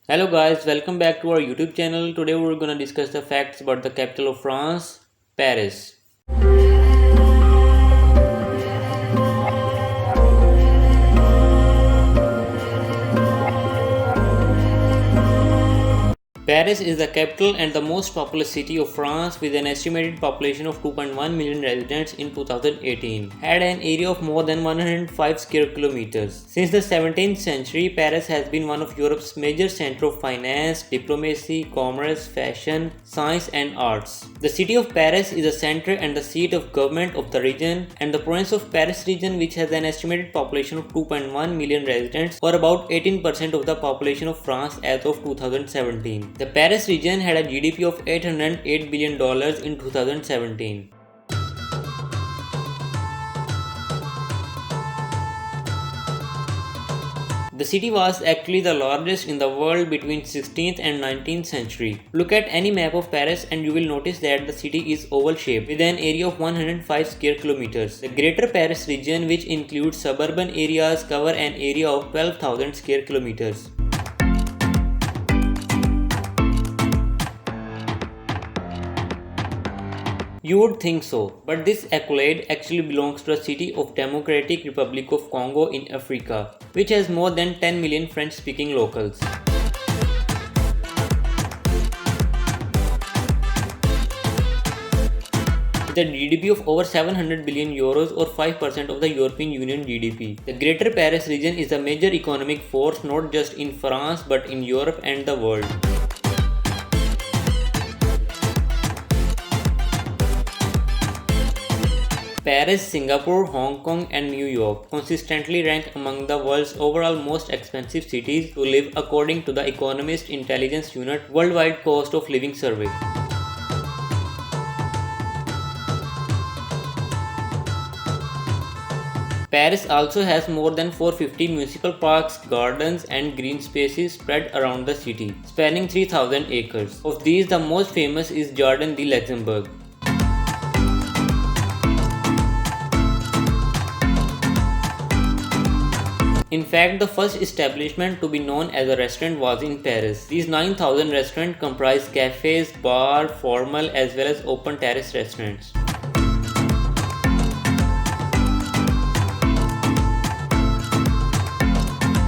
Hello guys, welcome back to our YouTube channel. Today we're gonna discuss the facts about the capital of France, Paris. Paris is the capital and the most populous city of France with an estimated population of 2.1 million residents in 2018. Had an area of more than 105 square kilometers. Since the 17th century, Paris has been one of Europe's major centers of finance, diplomacy, commerce, fashion, science and arts. The city of Paris is the center and the seat of government of the region, and the province of Paris region, which has an estimated population of 2.1 million residents or about 18% of the population of France as of 2017. The Paris region had a GDP of $808 billion in 2017. The city was actually the largest in the world between 16th and 19th century. Look at any map of Paris and you will notice that the city is oval shaped with an area of 105 square kilometers. The Greater Paris region, which includes suburban areas, cover an area of 12,000 square kilometers. You would think so, but this accolade actually belongs to the city of Democratic Republic of Congo in Africa, which has more than 10 million French-speaking locals. With a GDP of over 700 billion euros or 5% of the European Union GDP. The Greater Paris region is a major economic force not just in France but in Europe and the world. Paris, Singapore, Hong Kong and New York consistently rank among the world's overall most expensive cities to live according to the Economist Intelligence Unit Worldwide Cost of Living Survey. Paris also has more than 450 municipal parks, gardens and green spaces spread around the city, spanning 3,000 acres. Of these, the most famous is Jardin de Luxembourg. In fact, the first establishment to be known as a restaurant was in Paris. These 9,000 restaurants comprise cafes, bar, formal as well as open terrace restaurants.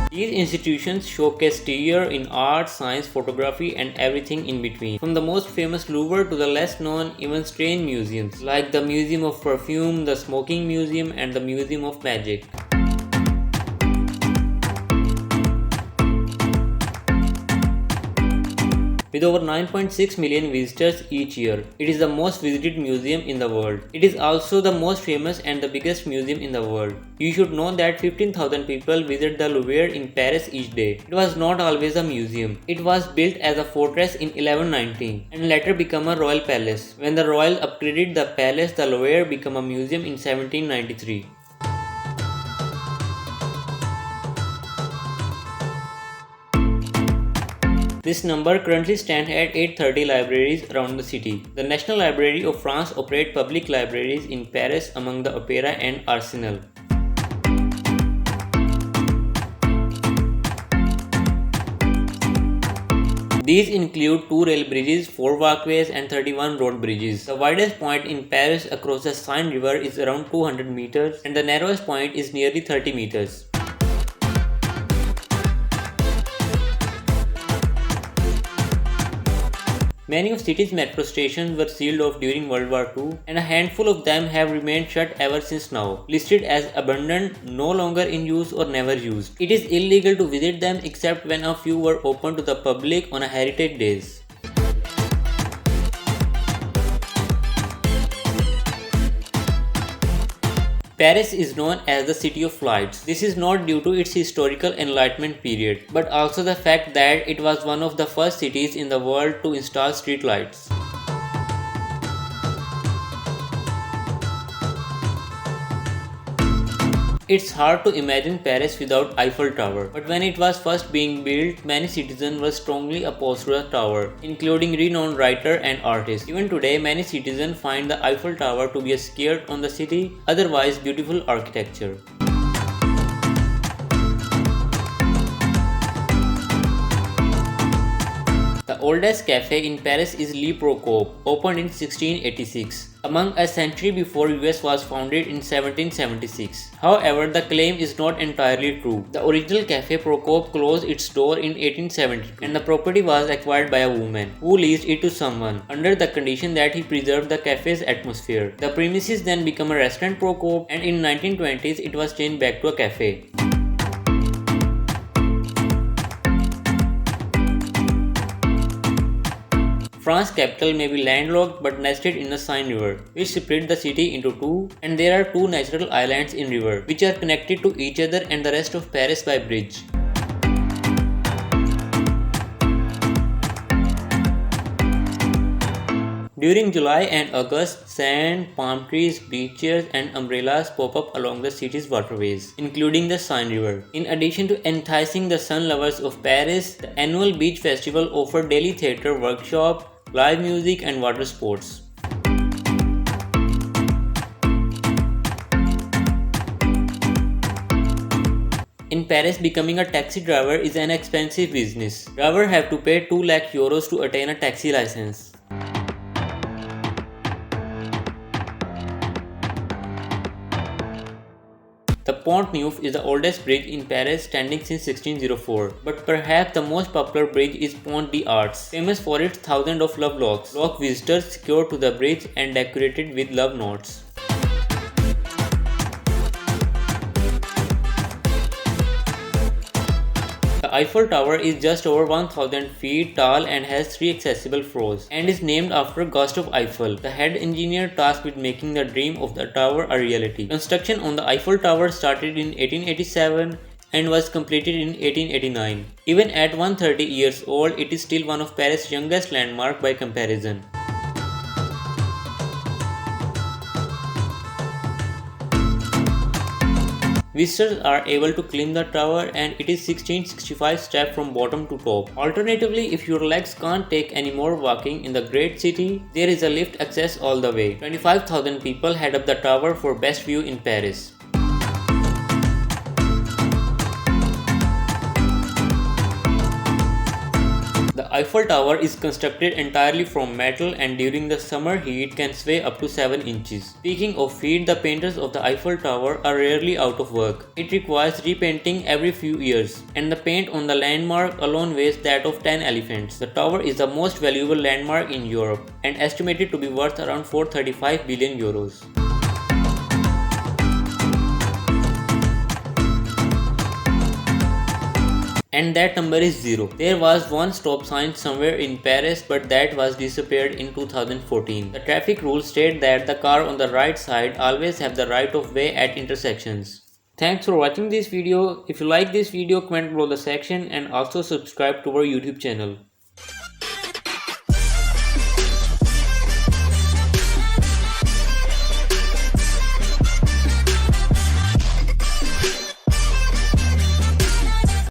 These institutions showcase exterior in art, science, photography and everything in between. From the most famous Louvre to the less known, even strange museums like the Museum of Perfume, the Smoking Museum and the Museum of Magic. With over 9.6 million visitors each year, it is the most visited museum in the world. It is also the most famous and the biggest museum in the world. You should know that 15,000 people visit the Louvre in Paris each day. It was not always a museum. It was built as a fortress in 1119 and later became a royal palace. When the royal upgraded the palace, the Louvre became a museum in 1793. This number currently stands at 830 libraries around the city. The National Library of France operates public libraries in Paris among the Opera and Arsenal. These include 2 rail bridges, 4 walkways and 31 road bridges. The widest point in Paris across the Seine River is around 200 meters and the narrowest point is nearly 30 meters. Many of city's metro stations were sealed off during World War II and a handful of them have remained shut ever since now, listed as abandoned, no longer in use or never used. It is illegal to visit them except when a few were open to the public on a heritage days. Paris is known as the City of Lights. This is not due to its historical Enlightenment period, but also the fact that it was one of the first cities in the world to install street lights. It's hard to imagine Paris without Eiffel Tower, but when it was first being built, many citizens were strongly opposed to the tower, including renowned writer and artists. Even today, many citizens find the Eiffel Tower to be a scare on the city, otherwise beautiful architecture. The oldest cafe in Paris is Le Procope, opened in 1686. Among a century before US was founded in 1776. However, the claim is not entirely true. The original Café Procope closed its door in 1870 and the property was acquired by a woman who leased it to someone under the condition that he preserved the cafe's atmosphere. The premises then became a restaurant Procope and in 1920s it was changed back to a cafe. France's capital may be landlocked but nested in the Seine River, which split the city into two, and there are two natural islands in river, which are connected to each other and the rest of Paris by bridge. During July and August, sand, palm trees, beach chairs, and umbrellas pop up along the city's waterways, including the Seine River. In addition to enticing the sun lovers of Paris, the annual beach festival offers daily theatre workshops, live music, and water sports. In Paris, becoming a taxi driver is an expensive business. Drivers have to pay 2 lakh euros to attain a taxi license. The Pont Neuf is the oldest bridge in Paris, standing since 1604. But perhaps the most popular bridge is Pont des Arts, famous for its thousands of love locks. Lock visitors secure to the bridge and decorated with love notes. The Eiffel Tower is just over 1000 feet tall and has 3 accessible floors, and is named after Gustave Eiffel, the head engineer tasked with making the dream of the tower a reality. Construction on the Eiffel Tower started in 1887 and was completed in 1889. Even at 130 years old, it is still one of Paris' youngest landmarks by comparison. Visitors are able to climb the tower and it is 1665 steps from bottom to top. Alternatively, if your legs can't take any more walking in the great city, there is a lift access all the way. 25,000 people head up the tower for best view in Paris. The Eiffel Tower is constructed entirely from metal and during the summer heat can sway up to 7 inches. Speaking of heat, the painters of the Eiffel Tower are rarely out of work. It requires repainting every few years, and the paint on the landmark alone weighs that of 10 elephants. The tower is the most valuable landmark in Europe and estimated to be worth around 435 billion euros. And that number is 0. There was one stop sign somewhere in Paris, but that was disappeared in 2014. The traffic rules state that the car on the right side always have the right of way at intersections. Thanks for watching this video. If you like this video, comment below the section and also subscribe to our YouTube channel.